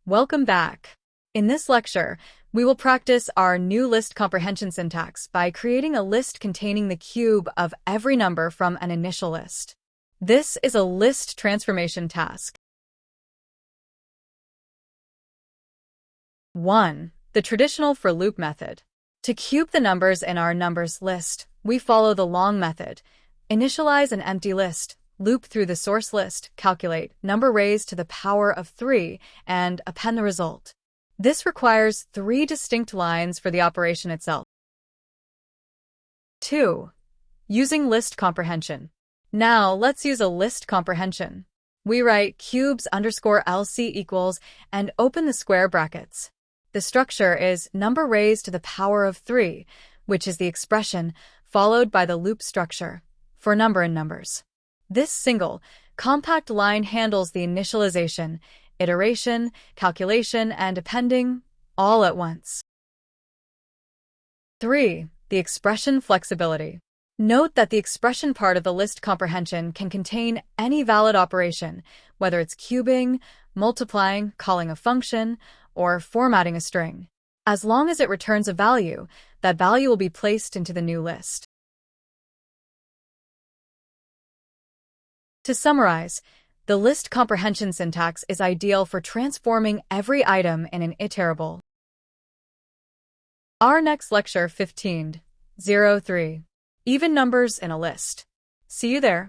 Welcome back. In this lecture, we will practice our new list comprehension syntax by creating a list containing the cube of every number from an initial list. This is a list transformation task. 1. The traditional for loop method. To cube the numbers in our numbers list, we follow the long method. Initialize an empty list, loop through the source list, calculate number raised to the power of 3, and append the result. This requires 3 distinct lines for the operation itself. 2. Using list comprehension. Now let's use a list comprehension. We write cubes_LC equals and open the square brackets. The structure is number raised to the power of 3, which is the expression, followed by the loop structure for number in numbers. This single, compact line handles the initialization, iteration, calculation, and appending all at once. 3. The expression flexibility. Note that the expression part of the list comprehension can contain any valid operation, whether it's cubing, multiplying, calling a function, or formatting a string. As long as it returns a value, that value will be placed into the new list. To summarize, the list comprehension syntax is ideal for transforming every item in an iterable. Our next lecture 15.03. Even numbers in a list. See you there.